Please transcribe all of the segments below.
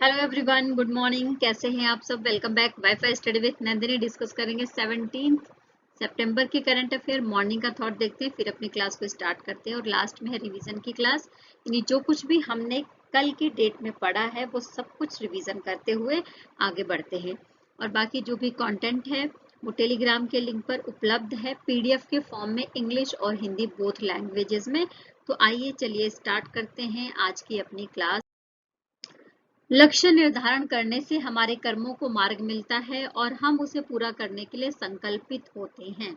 Hello everyone, good morning. कैसे हैं आप सब? Welcome back wifi study with Nandini. Discuss करेंगे 17 सितंबर की करंट अफेयर। मॉर्निंग का थॉट देखते हैं, फिर अपनी क्लास को स्टार्ट करते हैं और लास्ट में है रिवीजन की क्लास। यानी जो कुछ भी हमने कल की डेट में पढ़ा है वो सब कुछ रिवीजन करते हुए आगे बढ़ते हैं। और बाकी जो भी कंटेंट है वो टेलीग्राम के लिंक पर उपलब्ध है, पीडीएफ के फॉर्म में, इंग्लिश और हिंदी बोथ लैंग्वेजेस में। तो आइए चलिए स्टार्ट करते हैं आज की अपनी क्लास। लक्ष्य निर्धारण करने से हमारे कर्मों को मार्ग मिलता है और हम उसे पूरा करने के लिए संकल्पित होते हैं।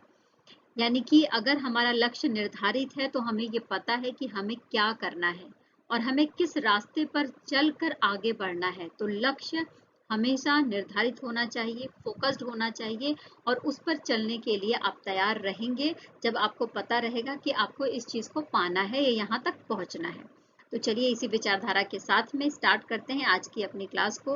यानी कि अगर हमारा लक्ष्य निर्धारित है तो हमें ये पता है कि हमें क्या करना है और हमें किस रास्ते पर चलकर आगे बढ़ना है। तो लक्ष्य हमेशा निर्धारित होना चाहिए, फोकस्ड होना चाहिए और उस पर चलने के लिए आप तैयार रहेंगे जब आपको पता रहेगा कि आपको इस चीज को पाना है या यहाँ तक पहुंचना है। तो चलिए इसी विचारधारा के साथ में स्टार्ट करते हैं आज की अपनी क्लास को।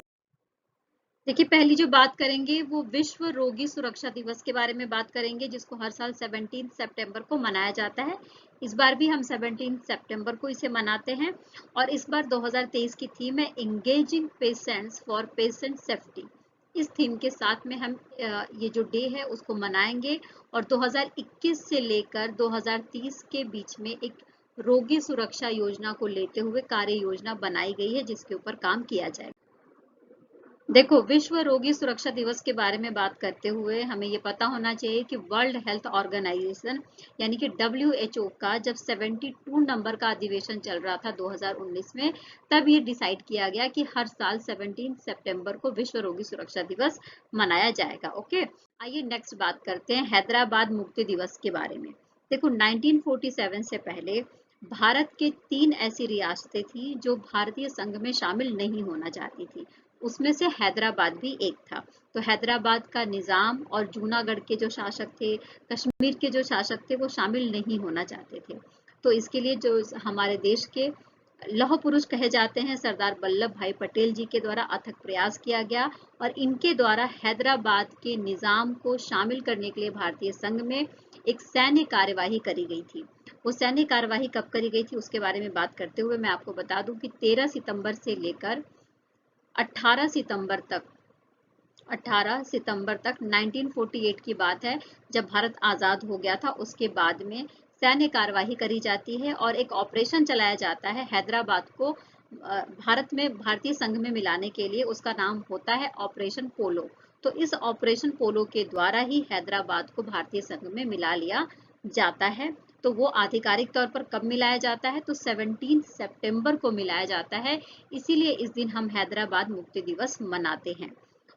देखिए, पहली जो बात करेंगे वो विश्व रोगी सुरक्षा दिवस के बारे में बात करेंगे, जिसको हर साल 17 सितंबर को मनाया जाता है। इस बार भी हम 17 सितंबर को इसे मनाते हैं और इस बार 2023 की थीम है engaging patients for patient safety. इस थीम के साथ में हम ये जो डे है उसको मनाएंगे और 2021 से लेकर 2030 के बीच में एक रोगी सुरक्षा योजना को लेते हुए कार्य योजना बनाई गई है जिसके ऊपर काम किया जाए। देखो, विश्व रोगी सुरक्षा दिवस के बारे में बात करते हुए हमें ये पता होना चाहिए कि वर्ल्ड हेल्थ ऑर्गेनाइजेशन यानी कि WHO का जब 72 नंबर का अधिवेशन चल रहा था 2019 में, तब ये डिसाइड किया गया कि हर साल 17 सितंबर को विश्व रोगी सुरक्षा दिवस मनाया जाएगा। ओके, आइए नेक्स्ट बात करते हैं हैदराबाद मुक्ति दिवस के बारे में। देखो, 1947 से पहले भारत के 3 ऐसी रियासतें थी जो भारतीय संघ में शामिल नहीं होना चाहती थी। उसमें से हैदराबाद भी एक था। तो हैदराबाद का निजाम और जूनागढ़ के जो शासक थे, कश्मीर के जो शासक थे, वो शामिल नहीं होना चाहते थे। तो इसके लिए जो हमारे देश के लौह पुरुष कहे जाते हैं सरदार वल्लभ भाई पटेल जी के द्वारा अथक प्रयास किया गया और इनके द्वारा हैदराबाद के निजाम को शामिल करने के लिए भारतीय संघ में एक सैन्य कार्यवाही करी गई थी। वो सैन्य कार्यवाही कब करी गई थी उसके बारे में बात करते हुए मैं आपको बता दूं कि 13 सितंबर से लेकर 18 सितंबर तक 1948 की बात है, जब भारत आजाद हो गया था। उसके बाद में सैन्य कार्यवाही करी जाती है और एक ऑपरेशन चलाया जाता है हैदराबाद को भारत में भारतीय संघ में मिलाने के लिए। उसका नाम होता है ऑपरेशन पोलो। तो इस ऑपरेशन पोलो के द्वारा ही हैदराबाद को भारतीय संघ में मिला लिया जाता है। तो वो आधिकारिक तौर पर कब मिलाया जाता है? तो 17 सितंबर को मिलाया जाता है। इसीलिए इस दिन हम हैदराबाद मुक्ति दिवस मनाते हैं।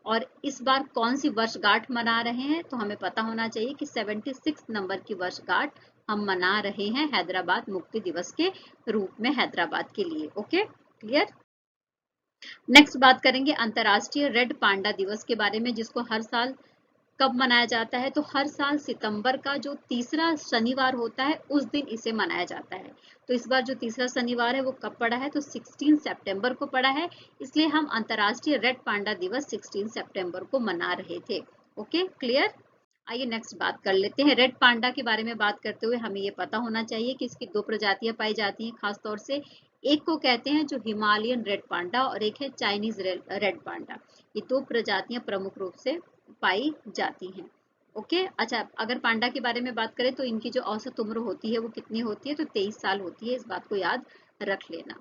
और इस बार कौन सी वर्षगांठ मना रहे हैं? तो हमें पता होना चाहिए कि 76 नंबर की वर्षगांठ हम मना रहे हैं हैदराबाद मुक्ति दिवस के रूप में हैदराबाद के लिए। Okay, clear. नेक्स्ट बात करेंगे अंतर्राष्ट्रीय रेड पांडा दिवस के बारे में, जिसको हर साल कब मनाया जाता है? तो हर साल सितंबर का जो तीसरा शनिवार होता है उस दिन इसे मनाया जाता है। तो इस बार जो तीसरा शनिवार है वो कब पड़ा है? तो 16 सितंबर को पड़ा है। इसलिए हम अंतर्राष्ट्रीय रेड पांडा दिवस 16 सितंबर को मना रहे थे। Okay, clear. आइए नेक्स्ट बात कर लेते हैं। रेड पांडा के बारे में बात करते हुए हमें ये पता होना चाहिए कि इसकी 2 प्रजातियां पाई जाती हैं खास तौर से। एक को कहते हैं जो हिमालयन रेड पांडा और एक है चाइनीज रेड पांडा। ये 2 प्रजातियां प्रमुख रूप से पाई जाती हैं। ओके, अच्छा, अगर पांडा के बारे में बात करें तो इनकी जो औसत उम्र होती है वो कितनी होती है? तो 23 साल होती है। इस बात को याद रख लेना।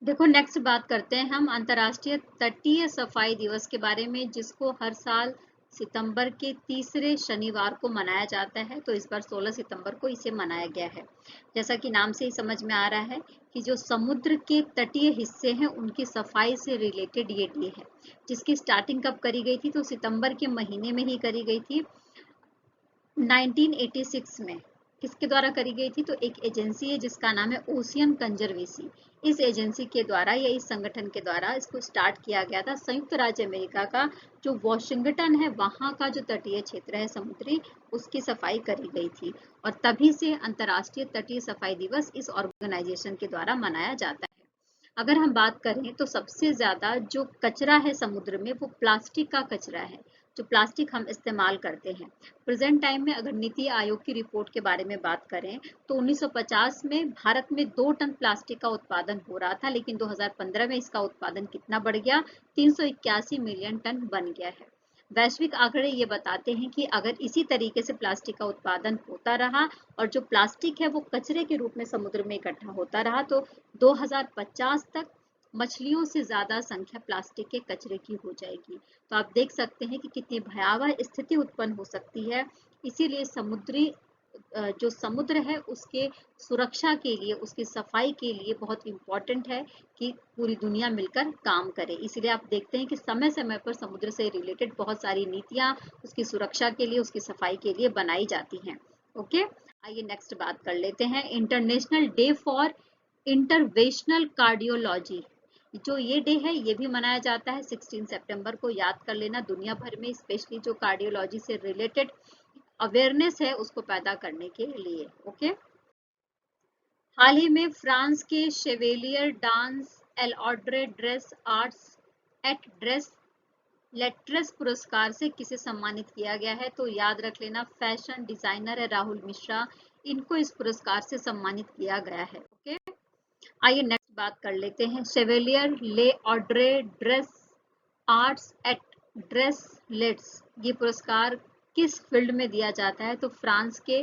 देखो, नेक्स्ट बात करते हैं हम अंतर्राष्ट्रीय तटीय सफाई दिवस के बारे में, जिसको हर साल सितंबर के तीसरे शनिवार को मनाया जाता है। तो इस बार 16 सितंबर को इसे मनाया गया है। जैसा कि नाम से ही समझ में आ रहा है कि जो समुद्र के तटीय हिस्से हैं उनकी सफाई से रिलेटेड ये डे है, जिसकी स्टार्टिंग कब करी गई थी? तो सितंबर के महीने में ही करी गई थी 1986 में। किसके द्वारा करी गई थी? तो एक एजेंसी है जिसका नाम है ओशियन कंजर्वेसी। इस एजेंसी के द्वारा या इस संगठन के द्वारा इसको स्टार्ट किया गया था। संयुक्त राज्य अमेरिका का जो वॉशिंगटन है वहां का जो तटीय क्षेत्र है समुद्री, उसकी सफाई करी गई थी और तभी से अंतर्राष्ट्रीय तटीय सफाई दिवस इस ऑर्गेनाइजेशन के द्वारा मनाया जाता है। अगर हम बात करें तो सबसे ज्यादा जो कचरा है समुद्र में वो प्लास्टिक का कचरा है। जो प्लास्टिक हम इस्तेमाल करते हैं। प्रेजेंट टाइम में अगर नीति आयोग की रिपोर्ट के बारे में बात करें तो 1950 में भारत में 2 टन प्लास्टिक का उत्पादन हो रहा था, लेकिन 2015 में इसका उत्पादन कितना बढ़ गया, 381 मिलियन टन बन गया है। वैश्विक आंकड़े ये बताते हैं कि अगर इसी तरीके से प्लास्टिक का उत्पादन होता रहा और जो प्लास्टिक है वो कचरे के रूप में समुद्र में इकट्ठा होता रहा तो 2050 तक मछलियों से ज्यादा संख्या प्लास्टिक के कचरे की हो जाएगी। तो आप देख सकते हैं कि कितनी भयावह स्थिति उत्पन्न हो सकती है। इसीलिए जो समुद्र है उसके सुरक्षा के लिए, उसकी सफाई के लिए बहुत इम्पोर्टेंट है कि पूरी दुनिया मिलकर काम करे। इसलिए आप देखते हैं कि समय समय पर समुद्र से रिलेटेड बहुत सारी नीतियां उसकी सुरक्षा के लिए, उसकी सफाई के लिए बनाई जाती हैं। ओके, आइए नेक्स्ट बात कर लेते हैं। International day for interventional cardiology, जो ये डे है ये भी मनाया जाता है 16 सितंबर को। याद कर लेना, दुनिया भर में स्पेशली जो कार्डियोलॉजी से रिलेटेड अवेयरनेस है उसको पैदा करने के लिए। ओके, हाल ही में फ्रांस के शेवेलियर डांस एलऑड्रे ड्रेस आर्ट्स एट ड्रेस लेट्रेस पुरस्कार से किसे सम्मानित किया गया है, तो याद रख लेना फैशन डिजाइनर है राहुल मिश्रा, इनको इस पुरस्कार से सम्मानित किया गया है। ओके, आइए नेक्स्ट बात कर लेते हैं। Chevalier le Ordre des arts eight des Lettres, ये पुरस्कार किस फील्ड में दिया जाता है, तो फ्रांस के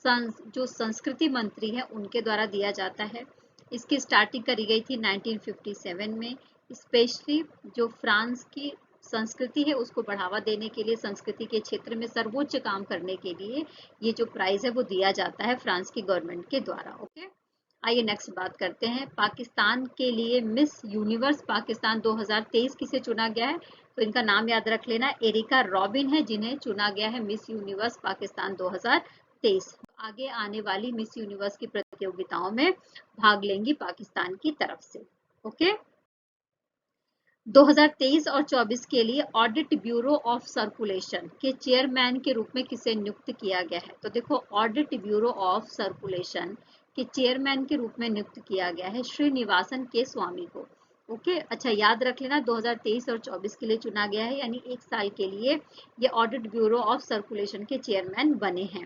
जो संस्कृति मंत्री हैं उनके द्वारा दिया जाता है। इसकी स्टार्टिंग करी गई थी 1957 में। स्पेशली जो फ्रांस की संस्कृति है उसको बढ़ावा देने के लिए, संस्कृति के क्षेत्र में सर्वोच्च काम करने के लिए ये जो प्राइज है वो दिया जाता है फ्रांस की गवर्नमेंट के द्वारा। ओके, आइए नेक्स्ट बात करते हैं। पाकिस्तान के लिए मिस यूनिवर्स पाकिस्तान 2023 किसे चुना गया है, तो इनका नाम याद रख लेना, एरिका रॉबिन है जिन्हें चुना गया है मिस यूनिवर्स पाकिस्तान 2023। आगे आने वाली मिस यूनिवर्स की प्रतियोगिताओं में भाग लेंगी पाकिस्तान की तरफ से। ओके, 2023 और 24 के लिए ऑडिट ब्यूरो ऑफ सर्कुलेशन के चेयरमैन के रूप में किसे नियुक्त किया गया है, तो देखो ऑडिट ब्यूरो ऑफ सर्कुलेशन के चेयरमैन के रूप में नियुक्त किया गया है श्रीनिवासन के स्वामी को। ओके, अच्छा याद रख लेना 2023 और 24 के लिए चुना गया है, यानी 1 साल के लिए ये ऑडिट ब्यूरो ऑफ सर्कुलेशन के चेयरमैन बने हैं।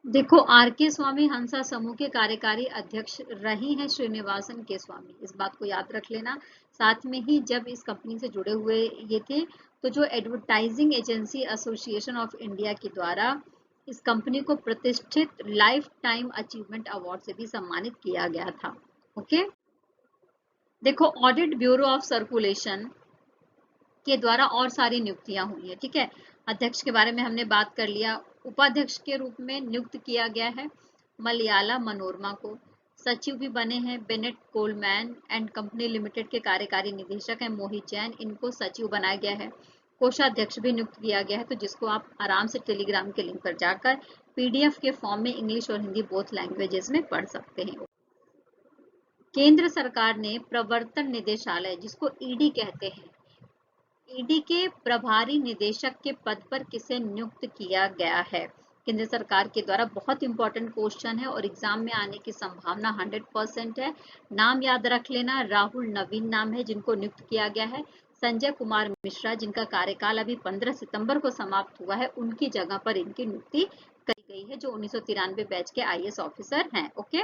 देखो आर के स्वामी हंसा समूह के कार्यकारी अध्यक्ष रही हैं श्रीनिवासन के स्वामी, इस बात को याद रख लेना। साथ में ही जब इस कंपनी से जुड़े हुए ये थे तो जो advertising agency association of India के द्वारा इस कंपनी को प्रतिष्ठित लाइफ टाइम अचीवमेंट अवार्ड से भी सम्मानित किया गया था। ओके, देखो ऑडिट ब्यूरो ऑफ सर्कुलेशन के द्वारा और सारी नियुक्तियां हुई है। ठीक है, अध्यक्ष के बारे में हमने बात कर लिया। उपाध्यक्ष के रूप में नियुक्त किया गया है मलयाला मनोरमा को। सचिव भी बने हैं Bennett Coleman and company limited के कार्यकारी निदेशक हैं मोहित जैन, इनको सचिव बनाया गया है। कोषाध्यक्ष भी नियुक्त किया गया है, तो जिसको आप आराम से टेलीग्राम के लिंक पर जाकर पीडीएफ के फॉर्म में इंग्लिश और हिंदी बोथ लैंग्वेजेस में पढ़ सकते हैं। केंद्र सरकार ने प्रवर्तन निदेशालय, जिसको ईडी कहते हैं, ईडी के प्रभारी निदेशक के पद पर किसे नियुक्त किया गया है केंद्र सरकार के द्वारा। बहुत इंपॉर्टेंट क्वेश्चन है और एग्जाम में आने की संभावना 100% है। नाम याद रख लेना, राहुल नवीन नाम है जिनको नियुक्त किया गया है। संजय कुमार मिश्रा जिनका कार्यकाल अभी 15 सितंबर को समाप्त हुआ है, उनकी जगह पर इनकी नियुक्ति करी गई है, जो 1993 बैच के आईएएस ऑफिसर हैं। ओके,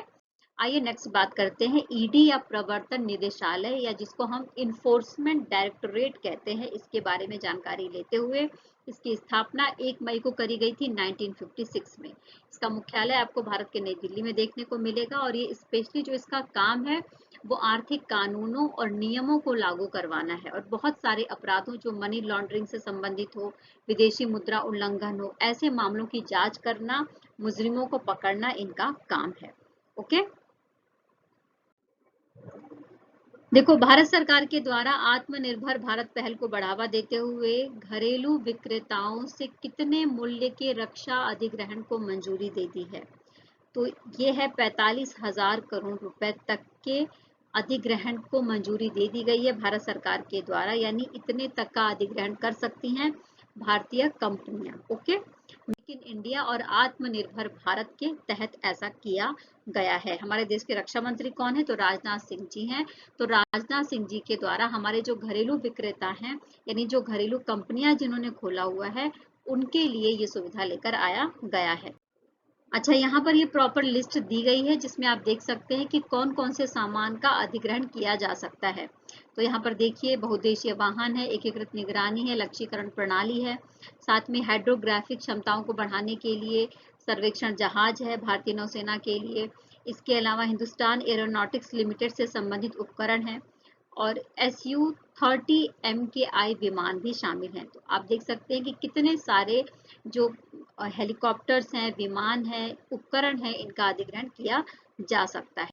आइए नेक्स्ट बात करते हैं। ईडी या प्रवर्तन निदेशालय या जिसको हम इन्फोर्समेंट डायरेक्टोरेट कहते हैं, इसके बारे में जानकारी लेते हुए इसकी स्थापना 1 मई को करी गई थी 1956 में। इसका मुख्यालय आपको भारत के नई दिल्ली में देखने को मिलेगा और ये स्पेशली जो इसका काम है वो आर्थिक कानूनों और नियमों को लागू करवाना है और बहुत सारे अपराधों जो मनी लॉन्ड्रिंग से संबंधित हो, विदेशी मुद्रा उल्लंघन हो, ऐसे मामलों की जांच करना, मुजरिमों को पकड़ना इनका काम है। ओके, देखो भारत सरकार के द्वारा आत्मनिर्भर भारत पहल को बढ़ावा देते हुए घरेलू विक्रेताओं से कितने मूल्य के रक्षा अधिग्रहण को मंजूरी दे दी है, तो ये है 45,000 करोड़ रुपए तक के अधिग्रहण को मंजूरी दे दी गई है भारत सरकार के द्वारा, यानी इतने तक का अधिग्रहण कर सकती हैं भारतीय कंपनियां। ओके, मेक इन इंडिया और आत्मनिर्भर भारत के तहत ऐसा किया गया है। हमारे देश के रक्षा मंत्री कौन है? तो राजनाथ सिंह जी हैं। तो राजनाथ सिंह जी के द्वारा हमारे जो घरेलू विक्रेता हैं, यानी जो घरेलू कंपनियां जिन्होंने खोला हुआ है, उनके लिए ये सुविधा लेकर आया गया है। अच्छा, यहाँ पर ये प्रॉपर लिस्ट दी गई है जिसमें आप देख सकते हैं कि कौन कौन से सामान का अधिग्रहण किया जा सकता है। तो यहाँ पर देखिए, बहुउद्देशीय वाहन है, एकीकृत निगरानी है, लक्ष्यीकरण प्रणाली है, साथ में हाइड्रोग्राफिक क्षमताओं को बढ़ाने के लिए सर्वेक्षण जहाज है भारतीय नौसेना के लिए। इसके अलावा हिंदुस्तान एरोनॉटिक्स लिमिटेड से संबंधित उपकरण है और SU-30 MKI विमान भी शामिल हैं। तो आप देख सकते हैं कि कितने सारे जो हेलीकॉप्टर्स हैं, विमान हैं, उपकरण हैं, इनका अधिग्रहण किया जा सकता है।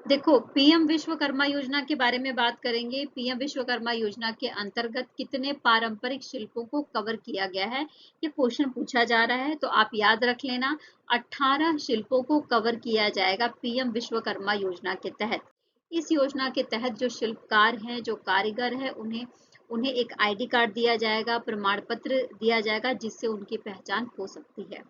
देखो, पीएम विश्वकर्मा योजना के बारे में बात करेंगे। पीएम विश्वकर्मा योजना के अंतर्गत कितने पारंपरिक शिल्पों को कवर किया गया है, ये क्वेश्चन पूछा जा रहा है। तो आप याद रख लेना, 18 शिल्पों को कवर किया जाएगा पीएम विश्वकर्मा योजना के तहत। इस योजना के तहत जो शिल्पकार हैं, जो कारीगर हैं, उन्हें एक ID कार्ड दिया जाएगा, प्रमाण पत्र दिया जाएगा, जिससे उनकी पहचान हो सकती है।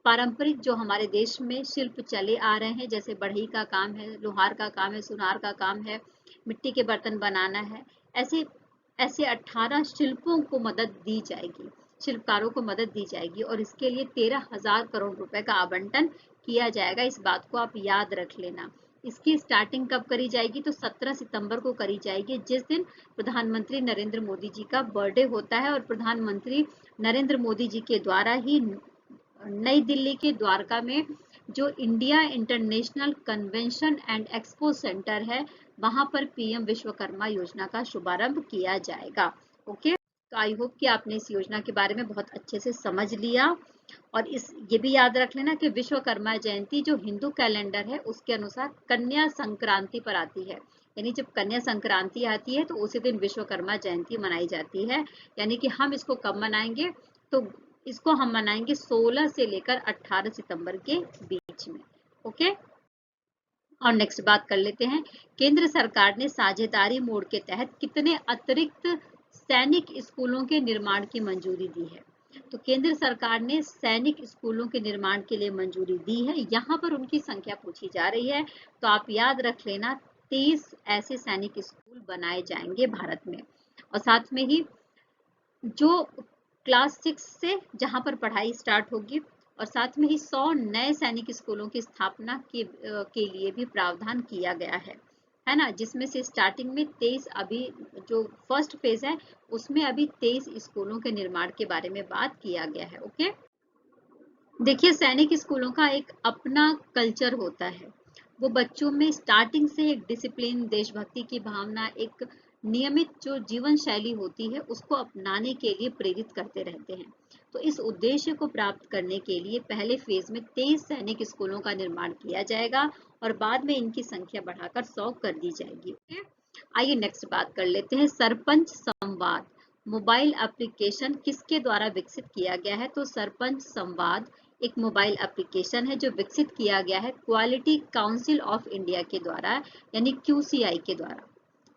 पारंपरिक जो हमारे देश में शिल्प चले आ रहे हैं, जैसे बढ़ई का काम है, लोहार का काम है, सुनार का काम है, मिट्टी के बर्तन बनाना है, ऐसे ऐसे 18 शिल्पों को मदद दी जाएगी, शिल्पकारों को मदद दी जाएगी और इसके लिए 13,000 करोड़ रुपए का आवंटन किया जाएगा। इस बात को आप याद रख लेना। इसकी स्टार्टिंग कब करी जाएगी? तो 17 सितंबर को करी जाएगी, जिस दिन प्रधानमंत्री नरेंद्र मोदी जी का बर्थडे होता है और प्रधानमंत्री नरेंद्र मोदी जी के द्वारा ही नई दिल्ली के द्वारका में जो India international convention and expo centre है, वहां पर पीएम विश्वकर्मा योजना का शुभारंभ किया जाएगा। ओके, तो आई होप कि आपने इस योजना के बारे में बहुत अच्छे से समझ लिया और ये भी याद रख लेना कि विश्वकर्मा जयंती जो हिंदू कैलेंडर है उसके अनुसार कन्या संक्रांति पर आती है। यानी जब कन्या संक्रांति आती है तो उसी दिन विश्वकर्मा जयंती मनाई जाती है। यानी कि हम इसको कब मनाएंगे? तो इसको हम मनाएंगे 16 से लेकर 18 सितंबर के बीच में। ओके, और नेक्स्ट बात कर लेते हैं, केंद्र सरकार ने साझेदारी मोड के तहत कितने अतिरिक्त सैनिक स्कूलों के निर्माण की मंजूरी दी है? तो केंद्र सरकार ने सैनिक स्कूलों के निर्माण के लिए मंजूरी दी है। यहाँ पर उनकी संख्या पूछी जा रही है, तो आप याद रख लेना 23 ऐसे सैनिक स्कूल बनाए जाएंगे भारत में। और साथ में ही जो क्लास 6 से जहां पर पढ़ाई स्टार्ट होगी और साथ में ही 100 नए सैनिक स्कूलों की स्थापना के लिए भी प्रावधान किया गया है ना, जिसमें से स्टार्टिंग में 23, अभी जो फर्स्ट फेज है उसमें अभी 23 स्कूलों के निर्माण के बारे में बात किया गया है। ओके, देखिए, सैनिक स्कूलों का एक अपना कल्चर होता है। वो बच्चों में स्टार्टिंग से एक डिसिप्लिन, देशभक्ति की भावना, एक नियमित जो जीवन शैली होती है उसको अपनाने के लिए प्रेरित करते रहते हैं। तो इस उद्देश्य को प्राप्त करने के लिए पहले फेज में 23 सैनिक स्कूलों का निर्माण किया जाएगा और बाद में इनकी संख्या बढ़ाकर 100 कर दी जाएगी। आइए नेक्स्ट बात कर लेते हैं, सरपंच संवाद मोबाइल एप्लीकेशन किसके द्वारा विकसित किया गया है? तो सरपंच संवाद एक मोबाइल एप्लीकेशन है जो विकसित किया गया है क्वालिटी काउंसिल ऑफ इंडिया के द्वारा, यानी QCI के द्वारा।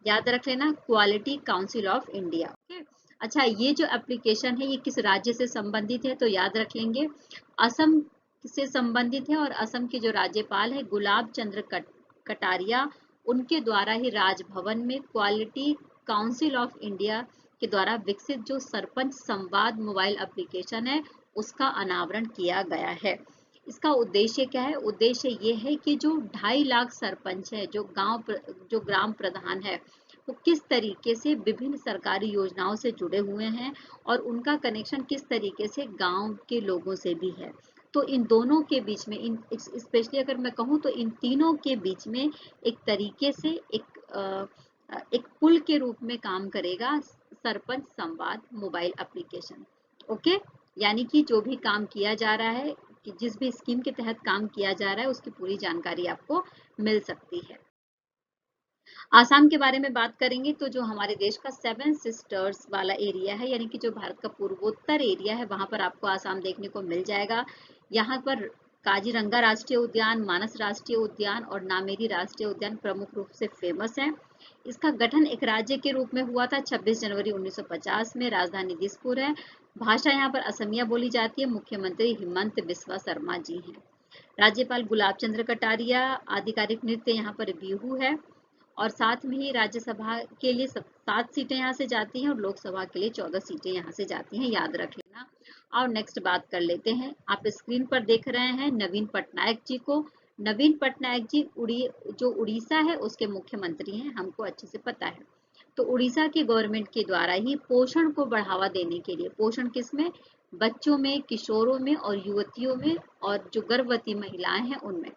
याद रख लेना, quality council of India. Okay, अच्छा, ये जो एप्लीकेशन है ये किस राज्य से संबंधित है? तो याद रख लेंगे, असम से संबंधित है और असम के जो राज्यपाल है गुलाब चंद्र कटारिया, उनके द्वारा ही राजभवन में क्वालिटी काउंसिल ऑफ इंडिया के द्वारा विकसित जो सरपंच संवाद मोबाइल एप्लीकेशन है उसका अनावरण किया गया है। इसका उद्देश्य क्या है? उद्देश्य ये है कि जो 2.5 लाख सरपंच है, जो ग्राम प्रधान है, वो किस तरीके से विभिन्न सरकारी योजनाओं से जुड़े हुए हैं और उनका कनेक्शन किस तरीके से गांव के लोगों से भी है। तो इन दोनों के बीच में, इन स्पेशली अगर मैं कहूँ तो इन तीनों के बीच में एक तरीके से एक पुल के रूप में काम करेगा सरपंच संवाद मोबाइल एप्लीकेशन। ओके, यानी कि जो भी काम किया जा रहा है, कि जिस भी स्कीम के तहत काम किया जा रहा है उसकी पूरी जानकारी आपको मिल सकती है। आसाम के बारे में बात करेंगे तो जो हमारे देश का 7 सिस्टर्स वाला एरिया है, यानी कि जो भारत का पूर्वोत्तर एरिया है, वहां पर आपको आसाम देखने को मिल जाएगा। यहाँ पर काजीरंगा राष्ट्रीय उद्यान, मानस राष्ट्रीय उद्यान और नामेरी राष्ट्रीय उद्यान प्रमुख रूप से फेमस है। इसका गठन एक राज्य के रूप में हुआ था 26 जनवरी 1950 में। राजधानी दिसपुर है। भाषा यहाँ पर असमिया बोली जाती है। मुख्यमंत्री हिमंत बिस्वा शर्मा जी हैं। राज्यपाल गुलाब चंद्र कटारिया। आधिकारिक नृत्य यहाँ पर बिहू है। और साथ में ही राज्यसभा के लिए 7 सीटें यहाँ से जाती हैं और लोकसभा के लिए 14 सीटें यहाँ से जाती हैं, याद रख लेना। और नेक्स्ट बात कर लेते हैं, आप स्क्रीन पर देख रहे हैं नवीन पटनायक जी को। नवीन पटनायक जी जो उड़ीसा है उसके मुख्यमंत्री हैं, हमको अच्छे से पता है। तो उड़ीसा की गवर्नमेंट के द्वारा ही पोषण को बढ़ावा देने के लिए, पोषण किसमें, बच्चों में, किशोरों में और युवतियों में और जो गर्भवती महिलाएं हैं उनमें,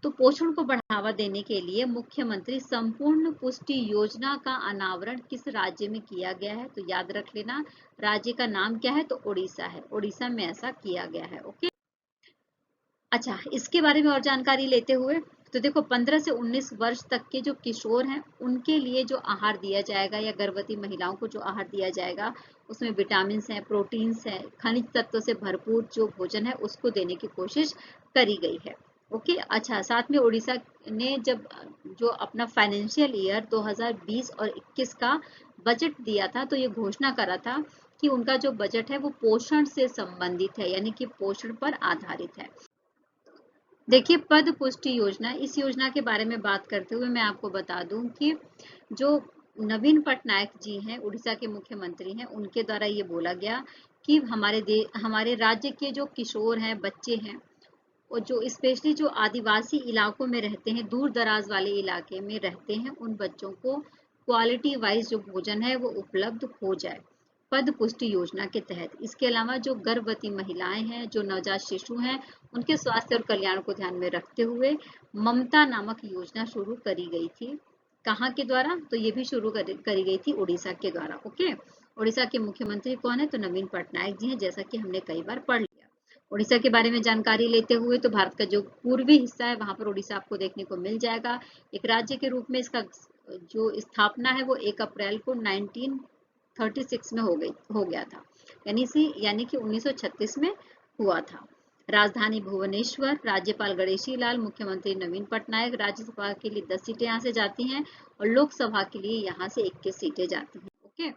तो पोषण को बढ़ावा देने के लिए मुख्यमंत्री संपूर्ण पुष्टि योजना का अनावरण किस राज्य में किया गया है, तो याद रख लेना राज्य का नाम क्या है, तो उड़ीसा है। उड़ीसा में ऐसा किया गया है। ओके, अच्छा, इसके बारे में और जानकारी लेते हुए, तो देखो 15 से 19 वर्ष तक के जो किशोर हैं उनके लिए जो आहार दिया जाएगा या गर्भवती महिलाओं को जो आहार दिया जाएगा उसमें विटामिन हैं, प्रोटीन्स हैं, खनिज तत्वों से भरपूर जो भोजन है उसको देने की कोशिश करी गई है। ओके, अच्छा, साथ में उड़ीसा ने जब जो अपना फाइनेंशियल ईयर 2020 और 21 का बजट दिया था तो ये घोषणा करा था कि उनका जो बजट है वो पोषण से संबंधित है, यानी कि पोषण पर आधारित है। देखिए, पद पुष्टि योजना, इस योजना के बारे में बात करते हुए मैं आपको बता दूं कि जो नवीन पटनायक जी हैं, उड़ीसा के मुख्यमंत्री हैं, उनके द्वारा ये बोला गया कि हमारे राज्य के जो किशोर हैं, बच्चे हैं, और जो स्पेशली जो आदिवासी इलाकों में रहते हैं, दूर दराज वाले इलाके में रहते हैं, उन बच्चों को क्वालिटी वाइज जो भोजन है वो उपलब्ध हो जाए पद पुष्टि योजना के तहत। इसके अलावा जो गर्भवती महिलाएं हैं, जो नवजात शिशु हैं, उनके स्वास्थ्य और कल्याण को ध्यान में रखते हुए ममता नामक योजना शुरू करी गई थी। कहाँ के द्वारा, तो ये भी शुरू करी गई थी उड़ीसा के द्वारा। ओके, उड़ीसा के मुख्यमंत्री कौन है, तो नवीन पटनायक जी हैं, जैसा कि हमने कई बार पढ़ लिया। उड़ीसा के बारे में जानकारी लेते हुए, तो भारत का जो पूर्वी हिस्सा है वहां पर उड़ीसा आपको देखने को मिल जाएगा। एक राज्य के रूप में इसका जो स्थापना है वो 1 अप्रैल को 1936 में हो गया था, यानी कि 1936 में हुआ था। राजधानी भुवनेश्वर। राज्यपाल गणेशी लाल, मुख्यमंत्री नवीन पटनायक। राज्यसभा के लिए 10 सीटें यहाँ से जाती हैं और लोकसभा के लिए यहाँ से 21 सीटें जाती हैं। ओके,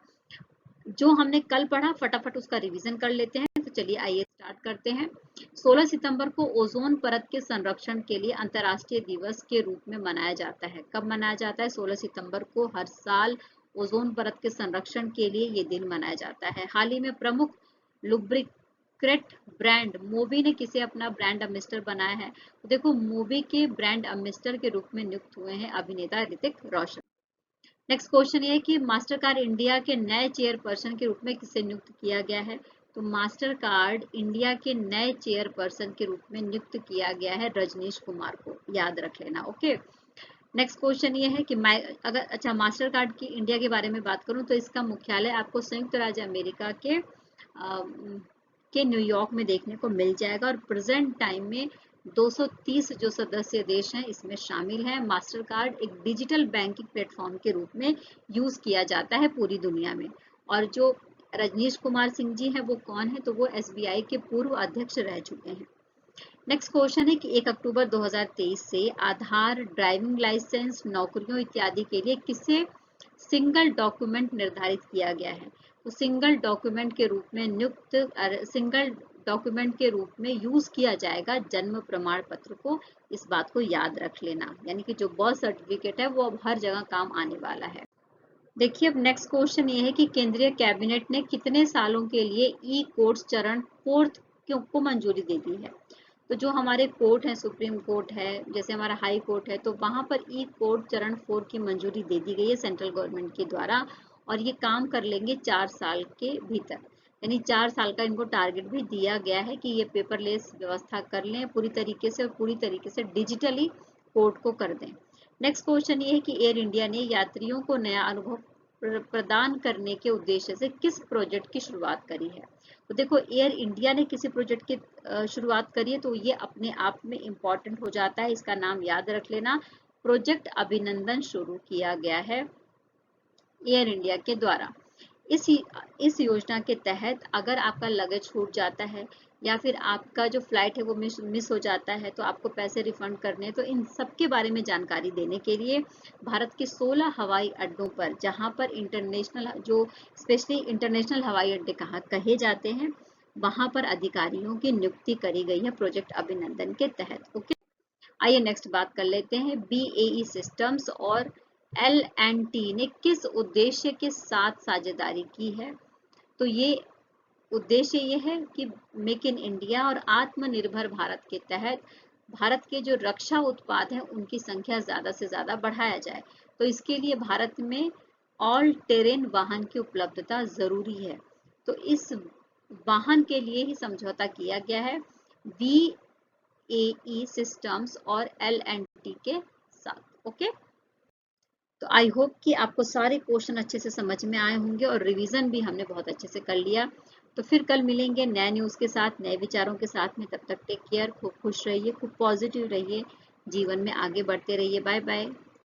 जो हमने कल पढ़ा फटाफट उसका रिवीजन कर लेते हैं। तो चलिए आइए स्टार्ट करते हैं। 16 सितंबर को ओजोन परत के संरक्षण के लिए अंतर्राष्ट्रीय दिवस के रूप में मनाया जाता है। कब मनाया जाता है, 16 सितंबर को हर साल ओजोन परत के संरक्षण के लिए ये दिन मनाया जाता है। हाल ही में प्रमुख लुब्रिकेंट ब्रांड मोबी ने किसे अपना ब्रांड एम्बेसडर बनाया है, तो देखो मोबी के ब्रांड एम्बेसडर के रूप में नियुक्त हुए हैं अभिनेता ऋतिक रोशन। नेक्स्ट क्वेश्चन ये है कि मास्टर कार्ड इंडिया के नए चेयरपर्सन के रूप में किसे नियुक्त किया गया है, तो मास्टर कार्ड इंडिया के नए चेयरपर्सन के रूप में नियुक्त किया गया है रजनीश कुमार को, याद रख लेना। ओके, नेक्स्ट क्वेश्चन ये है कि अगर अच्छा मास्टर कार्ड की इंडिया के बारे में बात करूं तो इसका मुख्यालय आपको संयुक्त राज्य अमेरिका के न्यूयॉर्क में देखने को मिल जाएगा और प्रेजेंट टाइम में 230 जो सदस्य देश हैं इसमें शामिल हैं। मास्टर कार्ड एक डिजिटल बैंकिंग प्लेटफॉर्म के रूप में यूज किया जाता है पूरी दुनिया में। और जो रजनीश कुमार सिंह जी हैं वो कौन है, तो वो SBI के पूर्व अध्यक्ष रह चुके हैं। नेक्स्ट क्वेश्चन है कि 1 अक्टूबर 2023 से आधार, ड्राइविंग लाइसेंस, नौकरियों इत्यादि के लिए किसे सिंगल डॉक्यूमेंट निर्धारित किया गया है, तो सिंगल डॉक्यूमेंट के रूप में यूज किया जाएगा जन्म प्रमाण पत्र को। इस बात को याद रख लेना, यानी कि जो बर्थ सर्टिफिकेट है वो अब हर जगह काम आने वाला है। देखिए, अब नेक्स्ट क्वेश्चन ये है कि केंद्रीय कैबिनेट ने कितने सालों के लिए ई कोर्ट्स चरण 4 को मंजूरी दे दी है, तो जो हमारे कोर्ट है, सुप्रीम कोर्ट है, जैसे हमारा हाई कोर्ट है, तो वहां पर ई कोर्ट चरण 4 की मंजूरी दे दी गई है सेंट्रल गवर्नमेंट के द्वारा और ये काम कर लेंगे 4 साल के भीतर, यानी 4 साल का इनको टारगेट भी दिया गया है कि ये पेपरलेस व्यवस्था कर लें पूरी तरीके से और पूरी तरीके से डिजिटली कोर्ट को कर दें। नेक्स्ट क्वेश्चन ये है कि एयर इंडिया ने यात्रियों को नया अनुभव प्रदान करने के उद्देश्य से किस प्रोजेक्ट की शुरुआत करी है, तो देखो एयर इंडिया ने किसी प्रोजेक्ट की शुरुआत करी है तो ये अपने आप में इम्पॉर्टेंट हो जाता है। इसका नाम याद रख लेना, प्रोजेक्ट अभिनंदन शुरू किया गया है एयर इंडिया के द्वारा। इस योजना के तहत अगर आपका लगेज छूट जाता है या फिर आपका जो फ्लाइट है वो मिस हो जाता है तो आपको पैसे रिफंड करने हैं। तो इन सब के बारे में जानकारी देने के लिए भारत के 16 हवाई अड्डों पर, जहां पर इंटरनेशनल जो स्पेशली इंटरनेशनल हवाई अड्डे कहे जाते हैं, वहां पर अधिकारियों की नियुक्ति करी गई है प्रोजेक्ट अभिनंदन के तहत। ओके, आइए नेक्स्ट बात कर लेते हैं। BAE सिस्टम्स और L&T ने किस उद्देश्य के साथ साझेदारी की है? तो ये उद्देश्य ये है कि मेक इन इंडिया और आत्मनिर्भर भारत के तहत भारत के जो रक्षा उत्पाद हैं उनकी संख्या ज्यादा से ज्यादा बढ़ाया जाए। तो इसके लिए भारत में ऑल टेरेन वाहन की उपलब्धता जरूरी है। तो इस वाहन के लिए ही समझौता किया गया है BAE सिस्टम्स और L&T के साथ। ओके, तो आई होप कि आपको सारे क्वेश्चन अच्छे से समझ में आए होंगे और रिवीजन भी हमने बहुत अच्छे से कर लिया। तो फिर कल मिलेंगे नए न्यूज़ के साथ, नए विचारों के साथ में। तब तक टेक केयर, खूब खुश रहिए, खूब पॉजिटिव रहिए, जीवन में आगे बढ़ते रहिए। Bye bye.